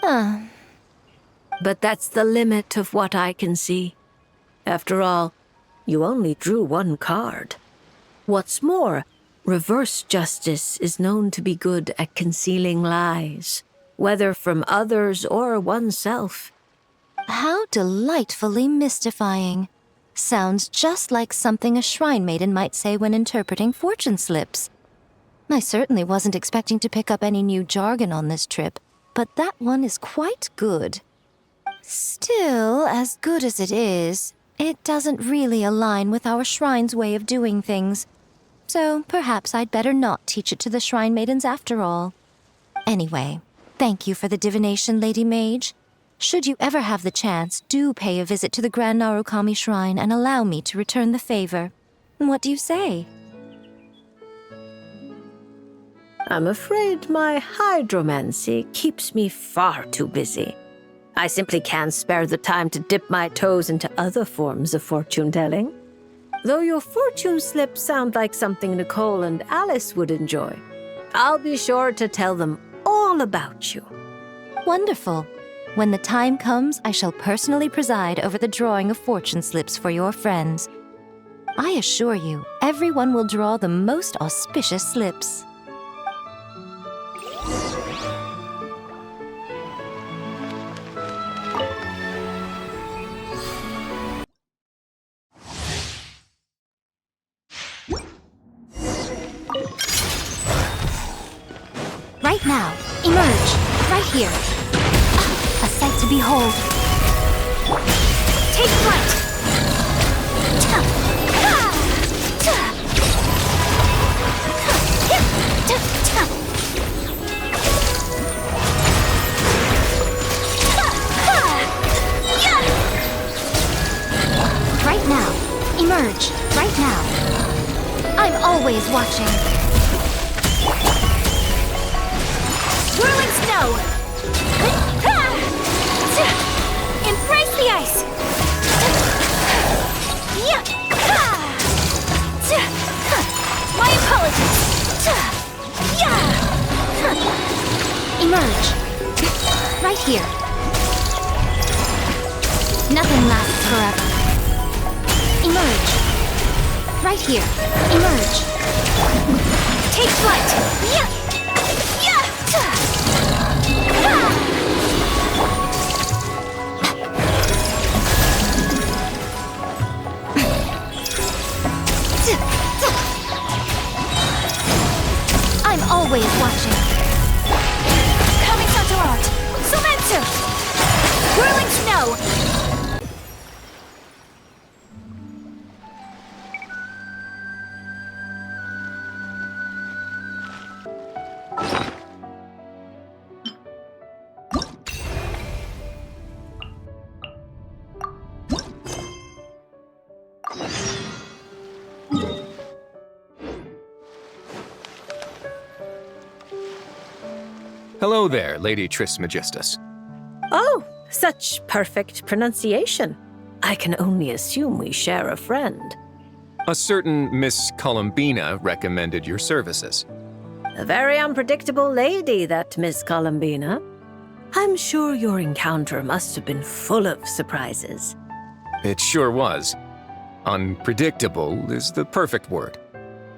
But that's the limit of what I can see. After all, you only drew one card. What's more, reverse justice is known to be good at concealing lies, whether from others or oneself. How delightfully mystifying. Sounds just like something a shrine maiden might say when interpreting fortune slips. I certainly wasn't expecting to pick up any new jargon on this trip, but that one is quite good. Still, as good as it is, it doesn't really align with our shrine's way of doing things. So perhaps I'd better not teach it to the shrine maidens after all. Anyway, thank you for the divination, Lady Mage. Should you ever have the chance, do pay a visit to the Grand Narukami Shrine and allow me to return the favor. What do you say? I'm afraid my hydromancy keeps me far too busy. I simply can't spare the time to dip my toes into other forms of fortune-telling. Though your fortune slips sound like something Nicole and Alice would enjoy, I'll be sure to tell them all about you. Wonderful. When the time comes, I shall personally preside over the drawing of fortune slips for your friends. I assure you, everyone will draw the most auspicious slips. Right now, emerge, right here. A sight to behold. Take flight! Right now, emerge, right now. I'm always watching. Whirling snow! Embrace the ice! My apologies! Emerge. Right here. Nothing lasts forever. Emerge. Right here. Emerge. Take flight! I'm always watching. Coming to art. Sumetsu! Whirling snow! Hello there, Lady Trismegistus. Oh, such perfect pronunciation. I can only assume we share a friend. A certain Miss Columbina recommended your services. A very unpredictable lady, that Miss Columbina. I'm sure your encounter must have been full of surprises. It sure was. Unpredictable is the perfect word.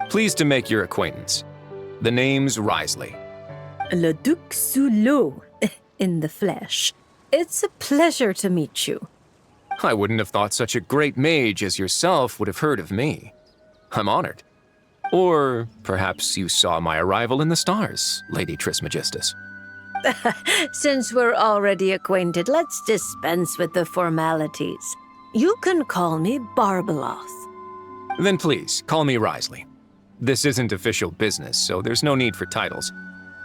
Pleased to make your acquaintance. The name's Wriothesley. Le Duc Sulot, in the flesh. It's a pleasure to meet you. I wouldn't have thought such a great mage as yourself would have heard of me. I'm honored. Or perhaps you saw my arrival in the stars, Lady Trismegistus. Since we're already acquainted, let's dispense with the formalities. You can call me Barbeloth. Then please, call me Wriothesley. This isn't official business, so there's no need for titles.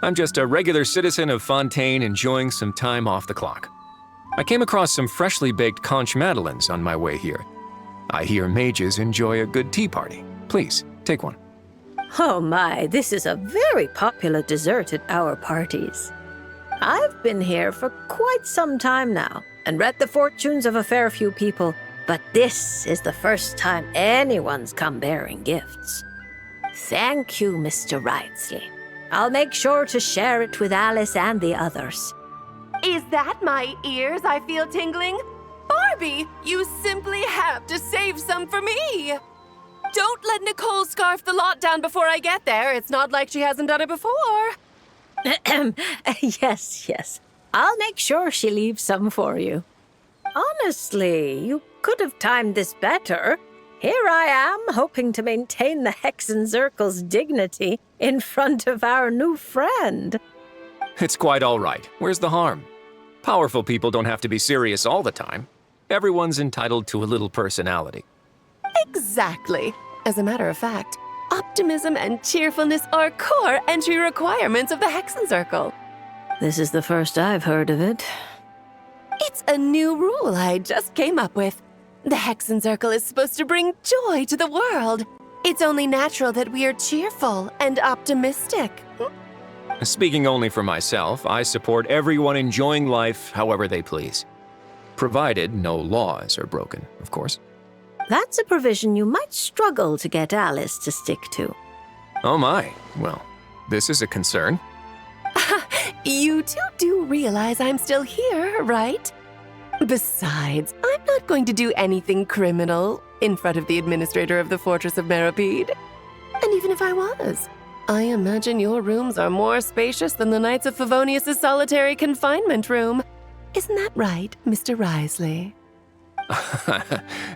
I'm just a regular citizen of Fontaine enjoying some time off the clock. I came across some freshly baked conch madeleines on my way here. I hear mages enjoy a good tea party. Please, take one. Oh my, this is a very popular dessert at our parties. I've been here for quite some time now and read the fortunes of a fair few people, but this is the first time anyone's come bearing gifts. Thank you, Mr. Wriothesley. I'll make sure to share it with Alice and the others. Is that my ears I feel tingling? Barbie, you simply have to save some for me! Don't let Nicole scarf the lot down before I get there. It's not like she hasn't done it before. Yes. I'll make sure she leaves some for you. Honestly, you could have timed this better. Here I am, hoping to maintain the Hexenzirkel's dignity in front of our new friend. It's quite all right. Where's the harm? Powerful people don't have to be serious all the time. Everyone's entitled to a little personality. Exactly. As a matter of fact, optimism and cheerfulness are core entry requirements of the Hexenzirkel. This is the first I've heard of it. It's a new rule I just came up with. The Hexenzirkel is supposed to bring joy to the world. It's only natural that we are cheerful and optimistic. Speaking only for myself, I support everyone enjoying life however they please. Provided no laws are broken, of course. That's a provision you might struggle to get Alice to stick to. Oh my, well, this is a concern. You two do realize I'm still here, right? Besides, I'm not going to do anything criminal in front of the administrator of the Fortress of Meropide. And even if I was, I imagine your rooms are more spacious than the Knights of Favonius' solitary confinement room. Isn't that right, Mr. Wriothesley?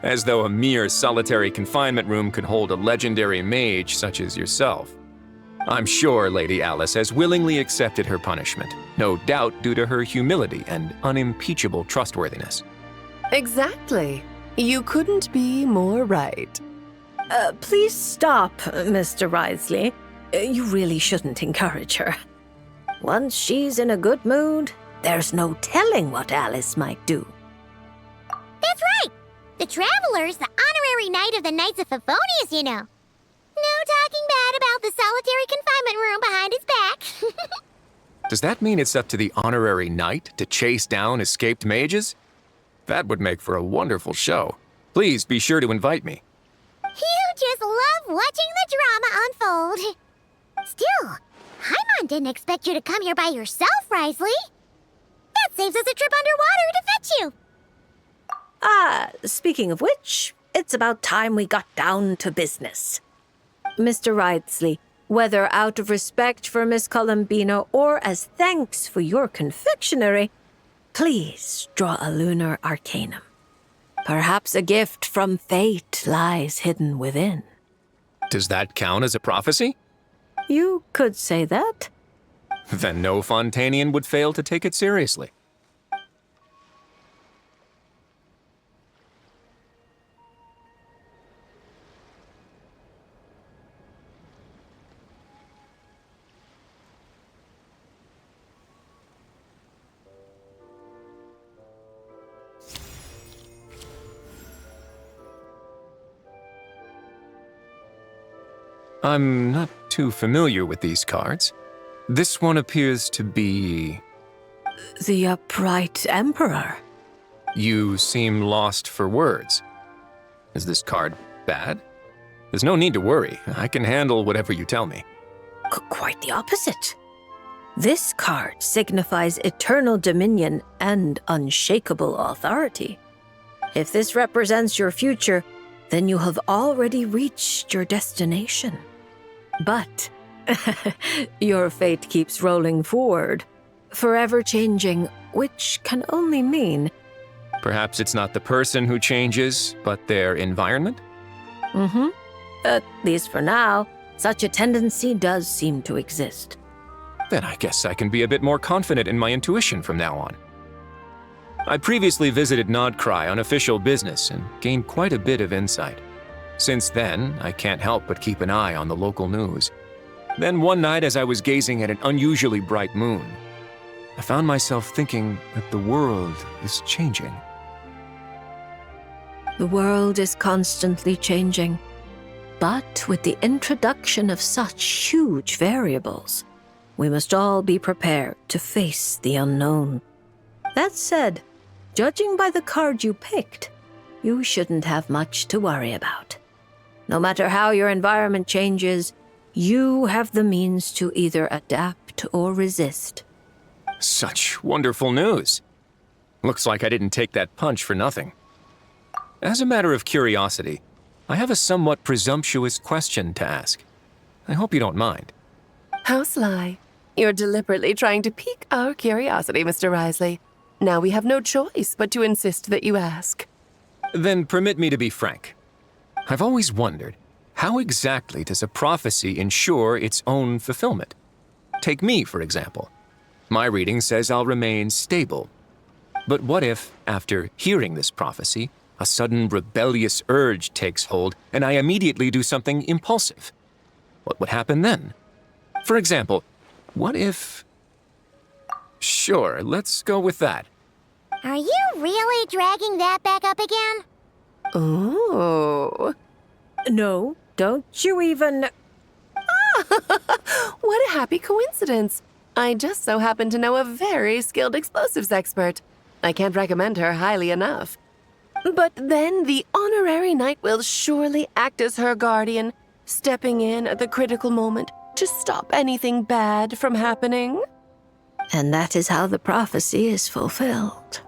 As though a mere solitary confinement room could hold a legendary mage such as yourself. I'm sure Lady Alice has willingly accepted her punishment, no doubt due to her humility and unimpeachable trustworthiness. Exactly. You couldn't be more right. Please stop, Mr. Wriothesley. You really shouldn't encourage her. Once she's in a good mood, there's no telling what Alice might do. That's right! The Traveler's the honorary knight of the Knights of Favonius, you know. No talking bad about the solitary confinement room behind his back. Does that mean it's up to the honorary knight to chase down escaped mages? That would make for a wonderful show. Please be sure to invite me. You just love watching the drama unfold. Still, Paimon didn't expect you to come here by yourself, Wriothesley. That saves us a trip underwater to fetch you. Speaking of which, it's about time we got down to business. Mr. Wriothesley, whether out of respect for Miss Columbina or as thanks for your confectionery, please draw a lunar arcanum. Perhaps a gift from fate lies hidden within. Does that count as a prophecy? You could say that. Then no Fontanian would fail to take it seriously. I'm not too familiar with these cards. This one appears to be... The Upright Emperor. You seem lost for words. Is this card bad? There's no need to worry. I can handle whatever you tell me. Quite the opposite. This card signifies eternal dominion and unshakable authority. If this represents your future, then you have already reached your destination. But your fate keeps rolling forward, forever changing, which can only mean... Perhaps it's not the person who changes, but their environment? At least for now, such a tendency does seem to exist. Then I guess I can be a bit more confident in my intuition from now on. I previously visited Nodcry on official business and gained quite a bit of insight. Since then, I can't help but keep an eye on the local news. Then one night as I was gazing at an unusually bright moon, I found myself thinking that the world is changing. The world is constantly changing, but with the introduction of such huge variables, we must all be prepared to face the unknown. That said, judging by the card you picked, you shouldn't have much to worry about. No matter how your environment changes, you have the means to either adapt or resist. Such wonderful news. Looks like I didn't take that punch for nothing. As a matter of curiosity, I have a somewhat presumptuous question to ask. I hope you don't mind. How sly. You're deliberately trying to pique our curiosity, Mr. Wriothesley. Now we have no choice but to insist that you ask. Then permit me to be frank. I've always wondered, how exactly does a prophecy ensure its own fulfillment? Take me, for example. My reading says I'll remain stable. But what if, after hearing this prophecy, a sudden rebellious urge takes hold and I immediately do something impulsive? What would happen then? For example, what if... Sure, let's go with that. Are you really dragging that back up again? Oh. No, don't you even... What a happy coincidence. I just so happen to know a very skilled explosives expert. I can't recommend her highly enough. But then the honorary knight will surely act as her guardian, stepping in at the critical moment to stop anything bad from happening. And that is how the prophecy is fulfilled.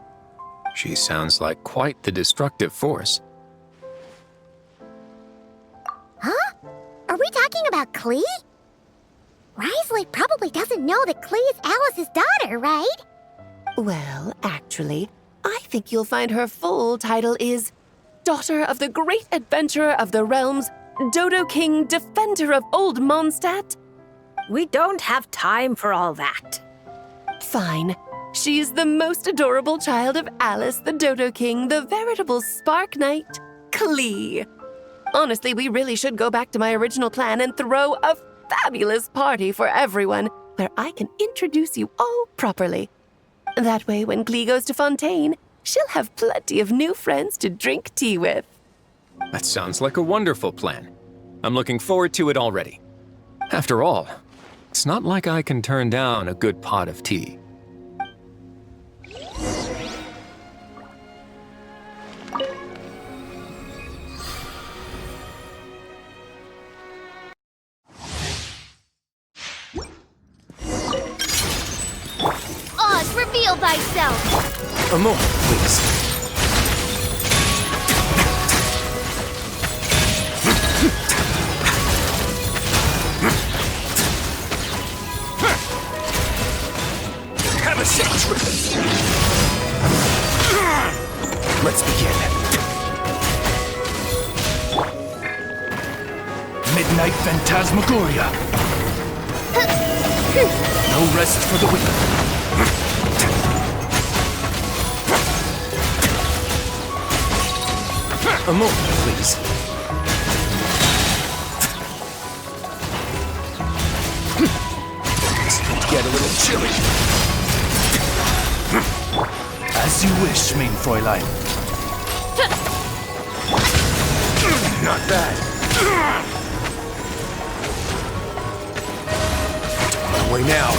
She sounds like quite the destructive force. Huh? Are we talking about Klee? Wriothesley probably doesn't know that Klee is Alice's daughter, right? Well, actually, I think you'll find her full title is Daughter of the Great Adventurer of the Realms, Dodo King, Defender of Old Mondstadt. We don't have time for all that. Fine. She's the most adorable child of Alice, the Dodo King, the veritable Spark Knight, Klee. Honestly, we really should go back to my original plan and throw a fabulous party for everyone, where I can introduce you all properly. That way, when Klee goes to Fontaine, she'll have plenty of new friends to drink tea with. That sounds like a wonderful plan. I'm looking forward to it already. After all, it's not like I can turn down a good pot of tea. Oz, reveal thyself! A moment, please. Have a safe trip. Let's begin. Midnight Phantasmagoria. No rest for the wicked. A moment, please. This could get a little chilly. As you wish, mein Fräulein. Not bad. On my way now.